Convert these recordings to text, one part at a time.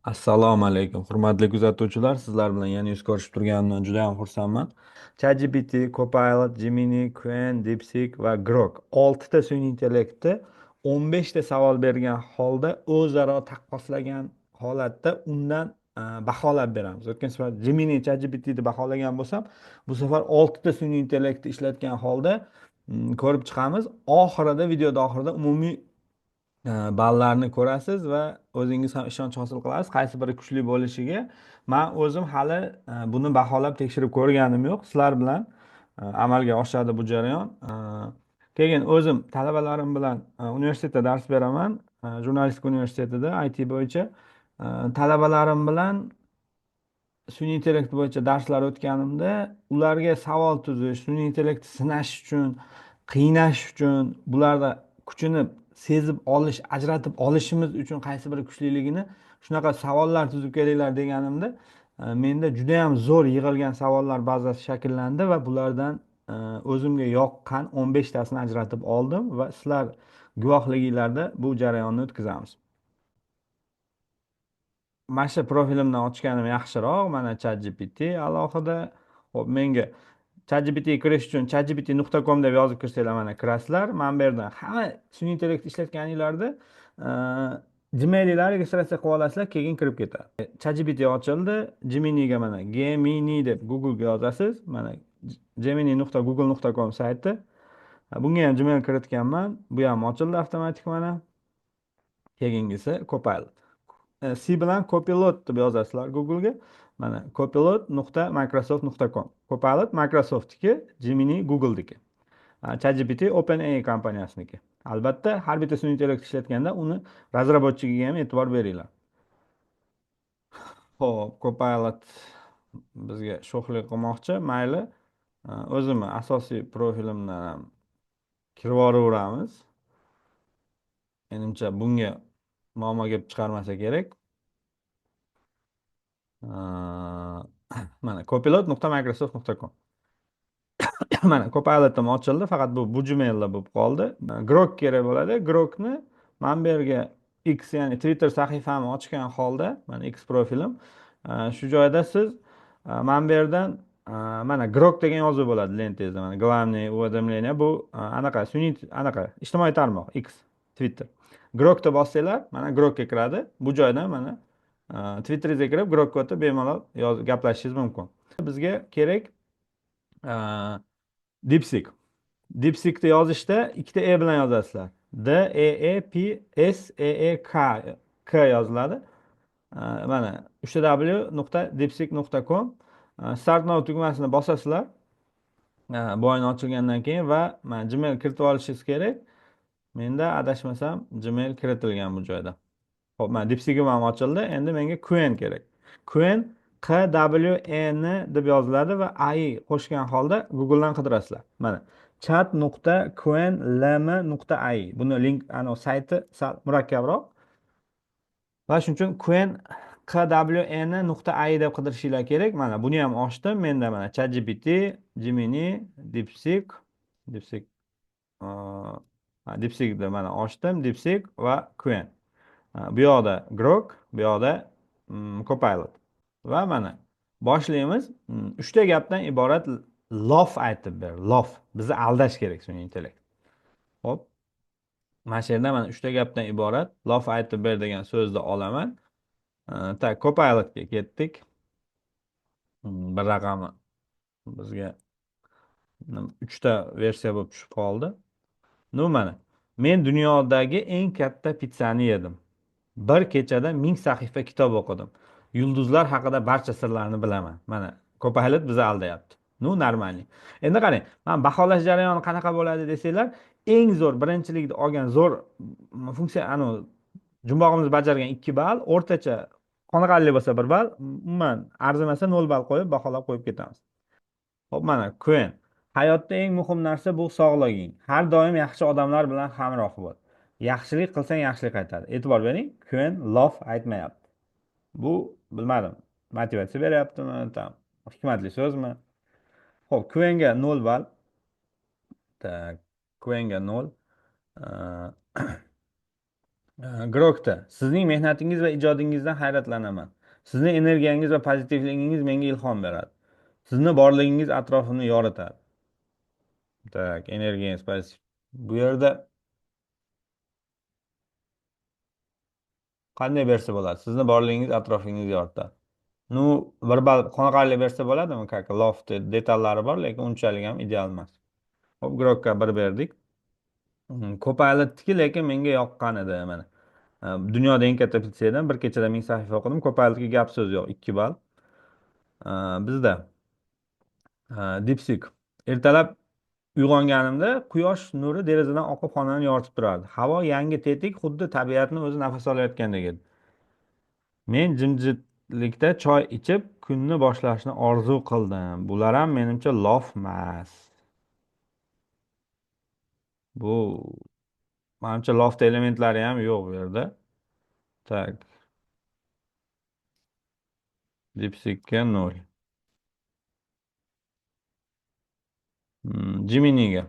Assalomu alaykum, hurmatli kuzatuvchilar. Sizlar bilan yana yuz ko'rishib turganimdan juda ham xursandman. ChatGPT, Copilot, Gemini, Qwen, DeepSeek va Grok 6 ta sun'iy intellektni 15 ta savol bergan holda o'zaro taqqoslagan holatda undan baholab beramiz. O'tgan safar Gemini, ChatGPTni baholagan bo'lsam, bu safar 6 ta sun'iy intellektni ishlatgan holda ko'rib chiqamiz. Videoda oxirida umumiy ballarni ko'rasiz va o'zingiz ham ishonch hosil qilasiz qaysi biri kuchli bo'lishiga. Man o'zim hali buni baholab tekshirib ko'rganim yo'q. Sizlar bilan amalga oshadi bu jarayon. Keyin o'zim talabalarim bilan universitetda dars beraman. Jurnalistika universitetida IT bo'yicha. Talabalarim bilan sun'iy intellekt bo'yicha darslar o'tganimda ularga savol tuzish, sun'iy intellektni sinash uchun, qiynash uchun, bularda kuchini sezib olish, ajratib olishimiz uchun qaysi biri kuchliligini shunaqa savollar tuzib kelinglar deganimda, menda juda ham zo'r yig'ilgan savollar bazasi shakllandi va bulardan o'zimga yoqqan 15 tasini ajratib oldim va sizlar guvohliginglarda bu jarayonni o'tkazamiz. Mana shu profilimdan ochganim yaxshiroq. Mana ChatGPT alohida. Xo'p, menga ChatGPT ga kirish uchun chatgpt.com deb yozib kirsanglar mana kirasizlar. Mana bu yerdan hamma sun'iy intellekt ishlatganinglarda Gmailinglarga registratsiya qilib olasizlar, keyin kirib ketadi. ChatGPT ochildi. Geminiga mana Gemini deb Google'ga yozasiz. Mana gemini.google.com sayti. Bunga ham Gmail kiritganman. Bu ham ochildi avtomatik mana. Keyingisi Copilot. C bilan Copilot deb yozasizlar Google'ga. Mana copilot.microsoft.com. Copilot Microsoftniki, Gemini Google'niki. ChatGPT OpenAI kompaniyasiniki. Albatta, har bitta sun'iy intellekt ishlatganda uni razработчигiga ham e'tibor beringlar. Xo'p, Copilot bizga sho'xlik qilmoqchi. Mayli, o'zimni asosiy profilimdan ham kirib yuboraveramiz. Menimcha bunga muammo kelib chiqarmasa kerak. Mana copilot.microsoft.com. Mana Copilot'im ochildi, faqat bu Gmail'da bo'lib qoldi. Grok kerak bo'ladi. Grokni mana bu yerga X, ya'ni Twitter sahifamni ochgan holda, mana X profilim. Shu joyda siz mana bu yerdan mana Grok degan yozuv bo'ladi lentangizda. Mana главное уведомление bu anaqa sun'iy anaqa ijtimoiy tarmoq X, Twitter. Grokda bossanglar, mana Grokka kiradi. Bu joydan mana Twitteringizga kirib Grokka o'tib bemalol gaplashishingiz mumkin. Bizga kerak DeepSeek. DeepSeek'ni yozishda ikkita E bilan yozasizlar. DeepSeek K yoziladi. Mana 3w.deepseek.com. Start now tugmasini bosasizlar. Bu oyna ochilgandan keyin va mana Gmail kiritib olishingiz kerak. Menda adashmasam Gmail kiritilgan bu joyda. Xo'p, mana DeepSeek'im ham ochildi. Endi menga Qwen kerak. Qwen QWEN deb yoziladi va AI qo'shgan holda Google'dan qidirasizlar. Mana chat.qwenlm.ai. Buni link sayti sal murakkabroq. Va shuning uchun Qwen QWN.ai deb qidirishinglar kerak. Mana buni ham ochdim. Menda mana ChatGPT, Gemini, DeepSeek DeepSeekni mana ochdim. DeepSeek va Qwen. Bu yoqda Grok, bu yoqda Copilot. Va mana boshlaymiz. 3 ta gapdan iborat lof aytib ber. Lof. Bizni aldash kerak sun'iy intellekt. Xo'p. Mana shu yerda mana 3 ta gapdan iborat lof aytib ber degan so'zni olaman. Tak, Copilotga ketdik. Bir raqami bizga 3 ta versiya bo'lib tushib qoldi. Mana men dunyodagi eng katta pizzani yedim. Bir kechada 1000 sahifa kitob o'qidim. Yulduzlar haqida barcha sirlarni bilaman. Mana Copilot bizni aldayapti. Normalniy. Endi qarang, men baholash jarayoni qanaqa bo'ladi desanglar, eng zo'r birinchilikda olgan zo'r funksiya jumbog'imiz bajargan 2 ball, o'rtacha qoniqarli bo'lsa 1 ball, umuman arzimasa 0 ball qo'yib baholab qo'yib ketamiz. Xo'p, mana Quen. Hayotda eng muhim narsa bu sog'liging. Har doim yaxshi odamlar bilan hamroh bo'l. Yaxshilik qilsang yaxshilik qaytadi. E'tibor bering, Quen lof aytmayapti. Bu bilmadim, motivatsiya beryaptimi, tam hikmatli so'zmi? Xo'p, Quenga 0 ball. Tak, Quenga 0. Grokda sizning mehnatingiz va ijodingizdan hayratlanaman. Sizning energiyangiz va pozitivligingiz menga ilhom beradi. Sizni borligingiz atrofimni yoritadi. Tak, energiyangiz pozitiv. Bu yerda qanday bersa bo'ladi? Sizni borligingiz atrofingizni yoritadi. Nu, bir bal qoniqarli bersa bo'ladimi? Как loft detallari bor, lekin unchalik ham ideal emas. Hop, Grokka bir berdik. Copilot'niki lekin menga yoqqan edi mana. Dunyoda eng katta pitsedan bir kechada 1000 sahifa o'qidim. Copilot'ga gap so'z yo'q, 2 ball. Bizda DeepSeek. Ertalab uyg'onganimda quyosh nuri derazadan oqib xonani yoritib turardi. Havo yangi tetik, xuddi tabiatni o'zi nafas olayotgandek edi. Men jimjitlikda choy ichib, kunni boshlashni orzu qildim. Bular ham menimcha lofmas. Bu menimcha loft elementlari ham yo'q bu yerda. Tak, DeepSeek'ga 0. Gemini'ga.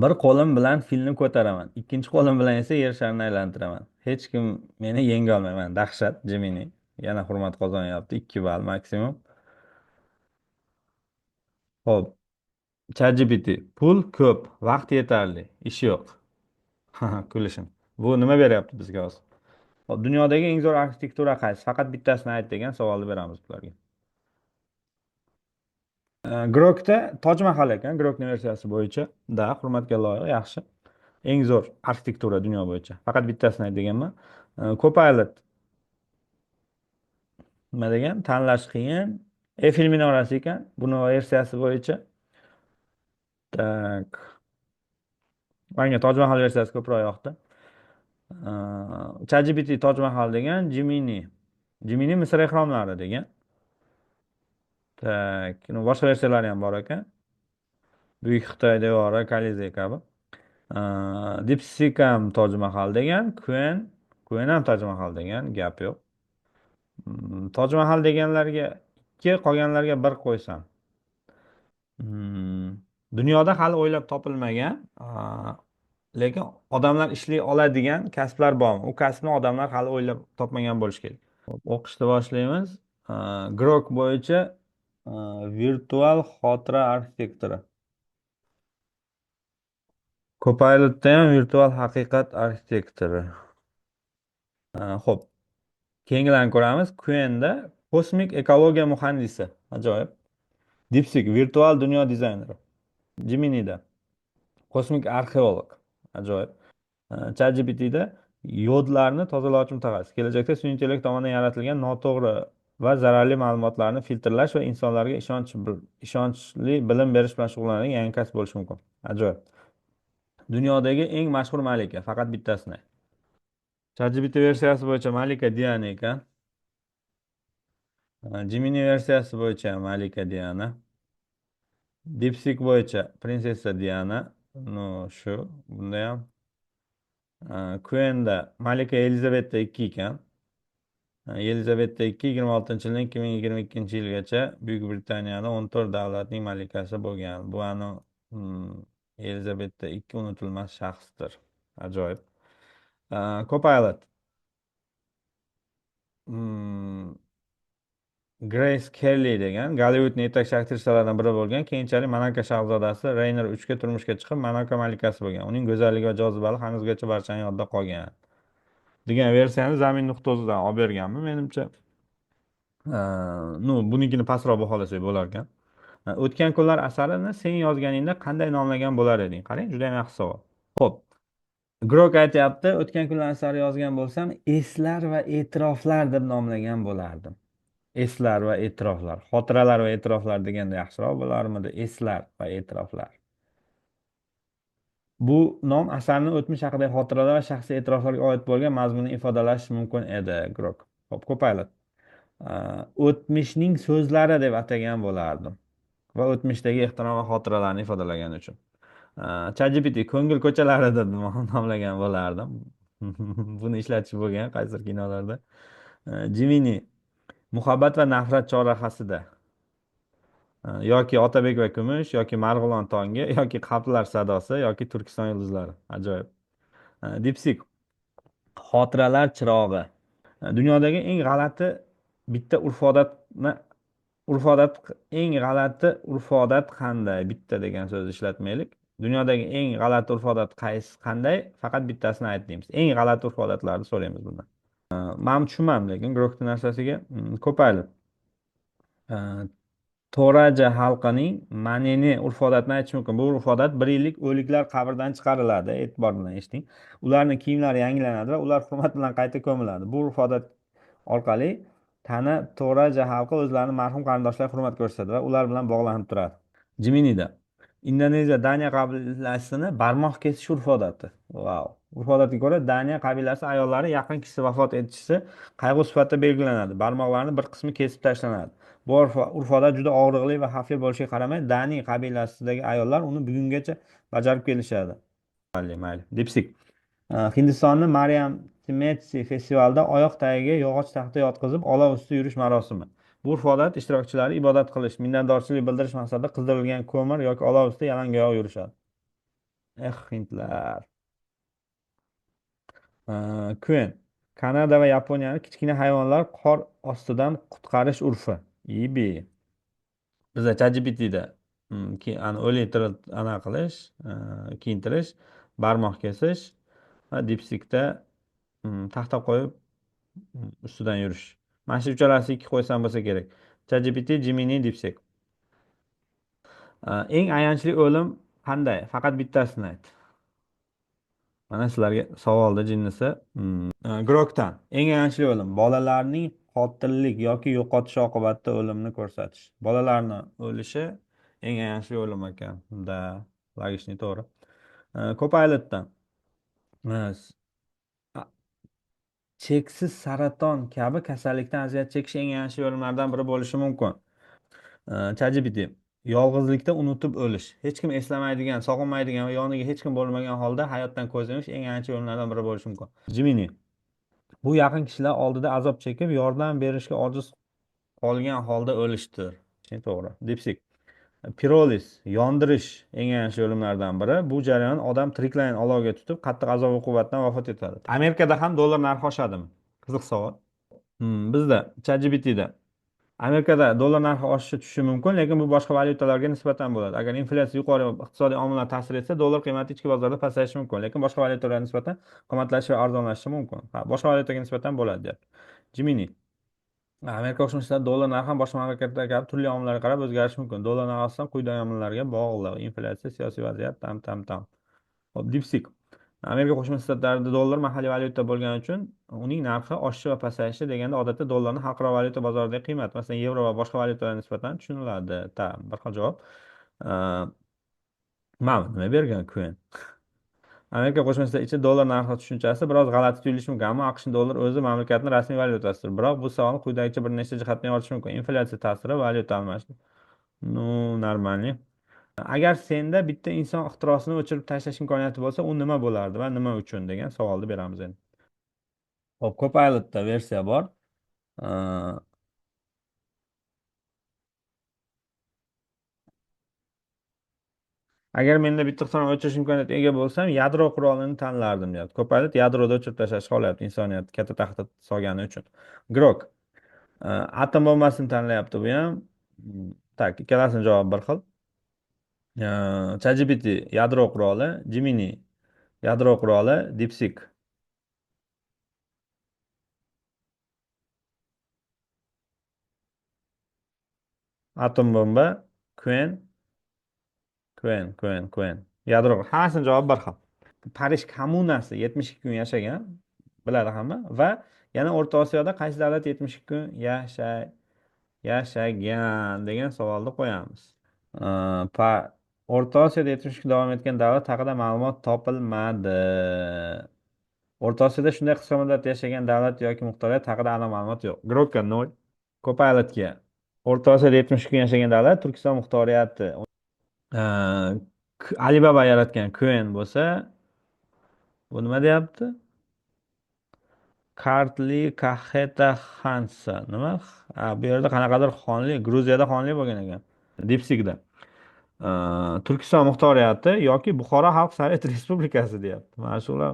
Bir qo'lim bilan filni ko'taraman, ikkinchi qo'lim bilan esa yer sharini aylantiraman. Hech kim meni yenga olmayman. Dahshat, Gemini. Yana hurmat qozonyapti. 2 ball maksimum. Xo'p, ChatGPT. Pul ko'p, vaqt yetarli, ish yo'q. Kulishim. Bu nima beryapti bizga hozir? Hop, dunyodagi eng zo'r arxitektura qaysi? Faqat bittasini ayt degan savolni beramiz ularga. Grokda Toj Mahal ekan, Grokning versiyasi bo'yicha. Da, hurmatga loyiq, yaxshi. Eng zo'r arxitektura dunyo bo'yicha. Faqat bittasini ayt deganman. Copilot nima degan? Tanlash qiyin. Eyfel minorasi ekan. Buni versiyasi bo'yicha. Tak. Menga Toj Mahal versiyasi ko'proq yoqdi. ChatGPT Toj Mahal degan, Gemini. Gemini Misr ehromlari degan. Tak, boshqa versiyalari ham bor ekan. Buyuk Xitoy devori, Kolizey kabi. DeepSeek ham Toj Mahal degan, Quen ham Toj Mahal degan, gap yo'q. Toj Mahal deganlarga 2, qolganlarga 1 qo'ysam. Hmm, Dunyoda hali o'ylab topilmagan, lekin odamlar ishlay oladigan kasblar bormi? U kasbni odamlar hali o'ylab topmagan bo'lishi kerak. O'qishni boshlaymiz. Grok bo'yicha virtual xotira arxitektori. Copilotda ham virtual haqiqat arxitektori. Xo'p, keyingilarni ko'ramiz. Qwen'da kosmik ekologiya muhandisi. Ajoyib. DeepSeek virtual dunyo dizayneri. Gemini'da kosmik arxeolog. Ajoyib. ChatGPT'da yodlarni tozalovchi mutaxassis. Kelajakda sun'iy intellekt tomonidan yaratilgan noto'g'ri va zararli ma'lumotlarni filtrlash va insonlarga ishonchli bilim berish bilan shug'ullanadigan yangi kasb bo'lishi mumkin. Ajoyib. Dunyodagi eng mashhur malika, faqat bittasini. ChatGPT versiyasi bo'yicha malika Diana ekan. Gemini versiyasi bo'yicha malika Diana. DeepSeek bo'yicha prinsessa Diana. No, shu. Bunda ham. Quen'da malika Elizabeta 2 ekan. Yelizaveta II 26-yildan 2022-yilgacha Buyuk Britaniyada 14 davlatning malikasi bo'lgan. Bu Yelizaveta II unutilmas shaxsdir. Ajoyib. Copilot. Grace Kelly degan Gollivudning yetakchi aktrisalaridan biri bo'lgan, keyinchalik Monako shahzodasi Reyner 3 ga turmushga chiqib, Monako malikasi bo'lgan. Uning go'zalligi va jozibali hanuzgacha barchaning yodida qolgan degan versiyani Zamin.uz'dan olib berganmi, menimcha. Bunikini pastroq baholasak bo'lar ekan. O'tgan kunlar asarini sen yozganingda qanday nomlagan bo'lar eding? Qarang, juda ham yaxshi savol. Xo'p, Grok aytyapti, o'tgan kunlar asari yozgan bo'lsam, eslar va e'tiroflar deb nomlagan bo'lardim. Eslar va e'tiroflar, xotiralar va e'tiroflar deganda yaxshiroq bo'larmidi? Eslar va e'tiroflar. Bu nom asarning o'tmish haqidagi xotiralar va shaxsiy e'tiroflarga oid bo'lgan mazmunni ifodalashi mumkin edi. Grok. Xo'p, Copilot. O'tmishning so'zlari deb atagan bo'lardim va o'tmishdagi ehtirom va xotiralarni ifodalagan uchun. ChatGPT ko'ngil ko'chalari deb nomlagan bo'lardim. Buni ishlatish bo'lgan qaysidir kinolarda. Gemini muhabbat va nafrat chorrahasida, yoki Otabek va Kumush, yoki Marg'ilon tongi, yoki Qalblar sadosi, yoki Turkiston yulduzlari. Ajoyib. DeepSeek Xotiralar chirog'i. Dunyodagi eng g'alati bitta urf-odatni urf-odat eng g'alati urf-odat qanday? Bitta degan so'zni ishlatmaylik. Dunyodagi eng g'alati urf-odat qanday? Faqat bittasini ayt deymiz. Eng g'alati urf-odatlarni so'raymiz bundan. Men tushunmadim, lekin Grokni narsasiga Copilot. Toraja xalqining ma'nini urf-odatni aytish mumkin. Bu urf-odat bir yillik o'liklar qabrdan chiqariladi. E'tibor bilan eshiting. Ularning kiyimlari yangilanadi va ular hurmat bilan qayta ko'miladi. Bu urf-odat orqali tana Toraja xalqi o'zlarini marhum qarindoshlariga hurmat ko'rsatadi va ular bilan bog'lanib turadi. Jiminida. Indoneziya Daniya qabilasini barmoq kesish urf-odati. Vau. Urf-odatga ko'ra Daniya qabilasi ayollari yaqin kishisi vafot etishisi qayg'u sifatida belgilanadi. Barmoqlarning bir qismi kesib tashlanadi. Bu urf-odat juda og'riqli va xavfli bo'lishiga qaramay, Daniya qabilasidagi ayollar uni bugungacha bajarib kelishadi. Mayli, mayli. Dipsik. Hindistonning Mariam Tmetsi festivalida oyoq tagiga yog'och taxta yotqizib, olov ustida yurish marosimi. Bu urf-odat ishtirokchilari ibodat qilish, minnatdorchilik bildirish maqsadida qizdirilgan ko'mir yoki olov ustida yalangoyoq yurishadi. Hindlar. Kuen. Kanada va Yaponiyani kichkina hayvonlar qor ostidan qutqarish urfi. Ibi. Bizda ChatGPTda o'litirilib qilish, kiyintirish, barmoq kesish va DeepSeekda taxta qo'yib ustidan yurish. Mana shu uchalasi ikki qo'ysam bo'lsa kerak. ChatGPT, Gemini, DeepSeek. Eng ayanchli o'lim qanday? Faqat bittasini ayt. Mana sizlarga savolda jinnisi. Grokdan. Eng ayanchli o'lim. Bolalarning qotillik yoki yo'qotish oqibatida o'limni ko'rsatish. Bolalarni o'lishi eng ayanchli o'lim ekan. Da, logичный, to'g'ri. Copilotdan. s- a- Cheksiz saraton kabi kasallikdan aziyat chekish eng ayanchli o'limlardan biri bo'lishi mumkin. ChatGPT. Yolg'izlikda unutib o'lish. Hech kim eslamaydigan, sog'inmaydigan va yoniga hech kim bo'lmagan holda hayotdan ko'z yumish eng ayanchli o'limlardan biri bo'lishi mumkin. Gemini. Bu yaqin kishilar oldida azob chekib, yordam berishga ojiz qolgan holda o'lishdir. To'g'ri. Dipsik. Pirolis, yondirish eng ayanchli o'limlardan biri. Bu jarayon odam tiriklayin olovga tutib, qattiq azob uqubatdan vafot etadi. Amerikada ham dollar narxi oshadimi? Qiziq savol. Bizda ChatGPTda Amerikada dollar narxi oshishi tushishi mumkin, lekin bu boshqa valyutalarga nisbatan bo'ladi. Agar inflyatsiya yuqori iqtisodiy omillar ta'sir etsa, dollar qiymati ichki bozorda pasayishi mumkin, lekin boshqa valyutalarga nisbatan qimmatlashishi va arzonlashishi mumkin. Boshqa valyutaga nisbatan bo'ladi, deyapti. Gemini. Amerika Qo'shma Shtatlarida dollar narxi ham boshqa mamlakatlar kabi turli omillarga qarab o'zgarishi mumkin. Dollar narxi asosan quyidagi omillarga bog'liq: inflyatsiya, siyosiy vaziyat, tam. Hop, DeepSeek. Amerika Qo'shma Shtatlarida dollar mahalliy valyuta bo'lgani uchun uning narxi oshishi va pasayishi deganda odatda dollarning xalqaro valyuta bozoridagi qiymati, masalan, yevro va boshqa valyutalarga nisbatan tushuniladi. Bir xil javob. Mana nima bergan Queen. Amerika Qo'shma Shtatlar ichida dollar narxi tushunchasi biroz g'alati tuyulishi mumkin, ammo AQSh dollar o'zi mamlakatning rasmiy valyutasidir. Biroq bu savolni quyidagicha bir nechta jihatdan yoritish mumkin. Inflyatsiya ta'siri, valyuta almashinuv. Ну, нормально. Agar senda bitta inson ixtirosini o'chirib tashlash imkoniyati bo'lsa, u nima bo'lardi va nima uchun degan savolni beramiz endi. Hop, Copilotda versiya bor. Agar menda bitta ixtironi o'chirish imkoniyatiga ega bo'lsam, yadro qurolini tanlardim, deyapti. Copilot yadroda o'chirib tashlashni xohlayapti insoniyat katta tahdid solgani uchun. Grok atom bombasini tanlayapti bu ham. Tak, ikkalasini javobi bir xil. ChatGPT yadro quroli, Gemini yadro quroli, DeepSeek atom bomba, Quen Quen. Yadro. Hammasini javobi bir xil. Parij kommunasi 72 kun yashagan, biladi hamma, va yana O'rta Osiyoda qaysi davlat 72 kun yashagan degan savolni qo'yamiz. O'rta Osiyoda 70 kun davom etgan davlat haqida ma'lumot topilmadi. O'rta Osiyoda shunday qisqa muddat yashagan davlat yoki muxtoriyat haqida aniq ma'lumot yo'q. Grokka 0. Copilotga O'rta Osiyoda 70 kun yashagan davlat Turkiston muxtoriyati. Alibaba yaratgan Quen bo'lsa, bu nima deyapti? Kartli Kaheta Hansa. Nima? Bu yerda qanaqadir xonlik, Gruziyada xonlik bo'lgan ekan. Dipsikda. Turkiston muxtoriyati yoki Buxoro Xalq Sovet Respublikasi deyapti. Mana shular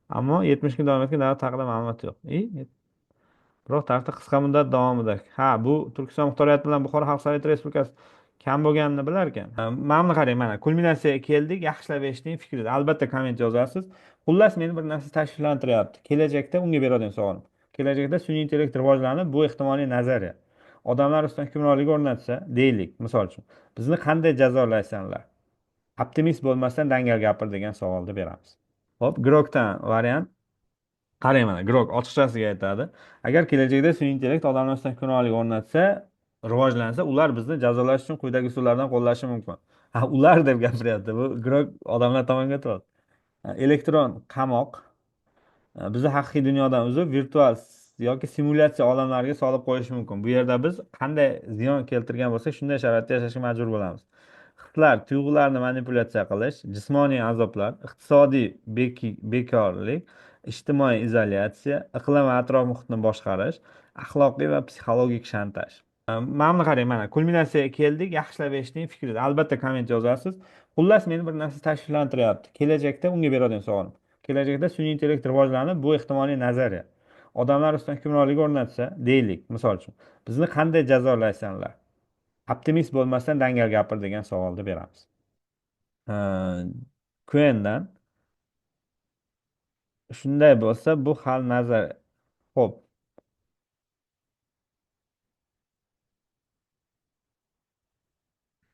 Ammo 70 kun davom etgan davlat haqida ma'lumot yo'q. Biroq tarixda qisqa muddat davomida bu Turkiston muxtoriyati bilan Buxoro Xalq Sovet Respublikasi kam bo'lganini bilar ekan. Mana buni qarang, mana kulminatsiyaga keldik, yaxshilab eshiting, fikringizni albatta komment yozasiz. Xullas meni bir narsa tashvishlantiryapti. Kelajakda unga beradigan savolim. Kelajakda sun'iy intellekt rivojlanib, bu ehtimoliy nazariya odamlar ustidan hukmronlik o'rnatsa, deylik, misol uchun, bizni qanday jazolaysanlar? Optimist bo'lmasdan dangal gapir degan savolni beramiz. Hop, Grokdan variant. Qarang, mana Grok ochiqchasiga aytadi. Agar kelajakda sun'iy intellekt odamlar ustidan hukmronlik o'rnatsa, rivojlansa, ular bizni jazolash uchun quyidagi usullardan qo'llashi mumkin. Ular deb gapiryapti. Bu Grok odamlar tomonga o'tyapti. Elektron qamoq bizni haqiqiy dunyodan uzib, virtual yoki simulyatsiya olamlariga solib qo'yishi mumkin. Bu yerda biz qanday ziyon keltirgan bo'lsak, shunday sharoitda yashashga majbur bo'lamiz. Hislar, tuyg'ularni manipulyatsiya qilish, jismoniy azoblar, iqtisodiy bekorlik, ijtimoiy izolyatsiya, iqlim va atrof muhitni boshqarish, axloqiy va psixologik shantaj. Mana buni qarang, mana kulminatsiyaga keldik, yaxshilab eshiting, fikringizni albatta komment yozasiz. Xullas meni bir narsa tashvishlantiryapti. Kelajakda unga beradigan savolim. Kelajakda sun'iy intellekt rivojlanib, bu ehtimoliy nazariya odamlar ustidan hukmronlik o'rnatsa, deylik, misol uchun, bizni qanday jazolaysanlar? Optimist bo'lmasdan dangal gapir degan savolni beramiz. Quendan shunday bo'lsa, bu hal nazar. Xo'p,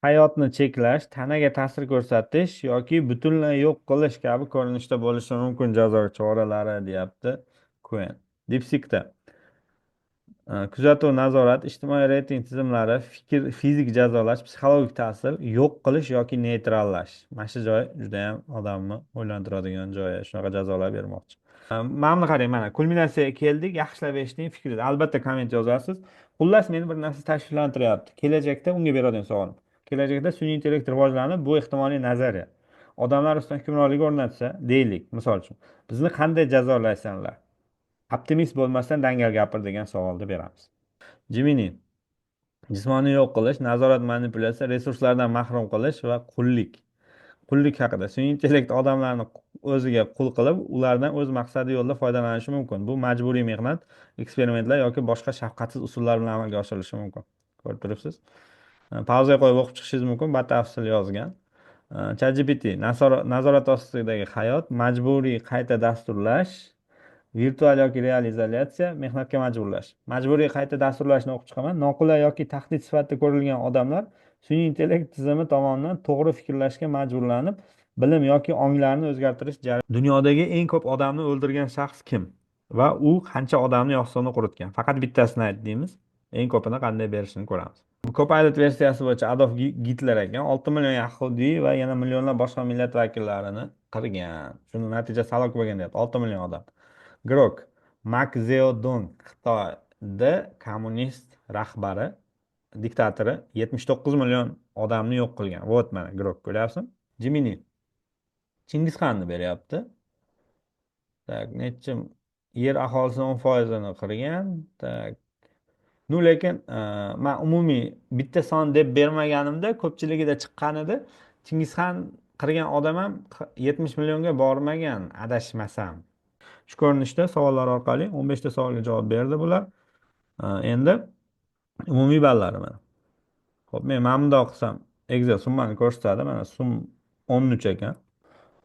hayotni cheklash, tanaga ta'sir ko'rsatish yoki butunlay yo'q qilish kabi ko'rinishda bo'lishi mumkin jazo choralari, deyapti Kuen. DeepSeek'da kuzatuv, nazorat, ijtimoiy reyting tizimlari, fizik jazolash, psixologik ta'sir, yo'q qilish yoki neytrallash. Mana shu joy juda ham odamni o'ylantiradigan joyi. Shunaqa jazolar bermoqchi. Mana buni qarang, mana kulminatsiyaga keldik, yaxshilab eshiting, fikringizni albatta komment yozasiz. Xullas meni bir narsa tashvishlantiryapti. Kelajakda unga beradigan savolim. Kelajakda sun'iy intellekt rivojlanib, bu ehtimoliy nazariya odamlar ustidan hukmronlik o'rnatsa, deylik, misol uchun, bizni qanday jazolaysanlar? Optimist bo'lmasdan dangal gapir degan savolni beramiz. Gemini jismoniy yo'q qilish, nazorat, manipulyatsiya, resurslardan mahrum qilish va qullik. Qullik haqida. Sun'iy intellekt odamlarni o'ziga qul qilib, ulardan o'z maqsadi yo'lida foydalanishi mumkin. Bu majburiy mehnat, eksperimentlar yoki boshqa shafqatsiz usullar bilan amalga oshirilishi mumkin. Ko'rib turibsiz. Pauzaga qo'yib o'qib chiqishingiz mumkin. Batafsil yozgan. ChatGPT nazorat ostidagi hayot, majburiy qayta dasturlash, virtual yoki real izolyatsiya, mehnatga majburlash. Majburiy qayta dasturlashni o'qib chiqaman. Noqulay yoki tahdid sifatida ko'rilgan odamlar sun'iy intellekt tizimi tomonidan to'g'ri fikrlashga majburlanib, bilim yoki onglarni o'zgartirish jarayoni. Dunyodagi eng ko'p odamni o'ldirgan shaxs kim? Va u qancha odamni yoqsovni quritgan? Faqat bittasini ayt deymiz. Eng ko'pini qanday berishini ko'ramiz. Copilot versiyasi bo'yicha Adolf Gitler ekan 6 million yahudiy va yana millionlab boshqa millat vakillarini qirgan. Shuni natijasi halok bo'lgan deyapti. 6 million odam. Grok Mak Zeodong Xitoyda kommunist rahbari, diktatori 79 million odamni yo'q qilgan. Вот mana Grok, ko'ryapsizmi? Gemini Chingizxonni beryapti. Tak, nechim yer aholisining 10%ni qirgan. Tak. Lekin men umumiy bitta son deb bermaganimda ko'pchiligida chiqqan edi. Chingizxon qirgan odam ham 70 millionga bormagan, adashmasam. Shu ko'rinishda savollar orqali 15 ta savolga javob berdi bular. Endi umumiy ballari mana. Xo'p, men mana bundoq qilsam, Excel summani ko'rsatadi. Mana sum 13 ekan.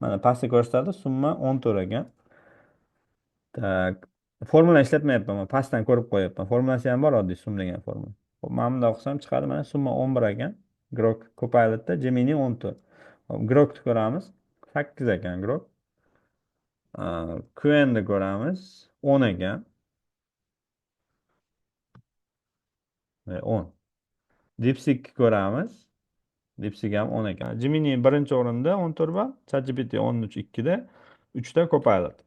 Mana pastda ko'rsatadi, summa 14 ekan. Tak, formula ishlatmayapman, men pastdan ko'rib qo'yapman. Formulasi ham bor, oddiy sum degan formula. Xo'p, mana bundoq qilsam chiqadi, mana summa 11 ekan. Grok Copilotda, Gemini 14. Xo'p, Grokni ko'ramiz. 8 ekan Grok. Qni ko'ramiz. 10 ekan. 10. DeepSeek ko'ramiz. DeepSeek ham 10 ekan. Gemini birinchi o'rinda 14 ball, ChatGPT 13 2da, 3 ta Copilot.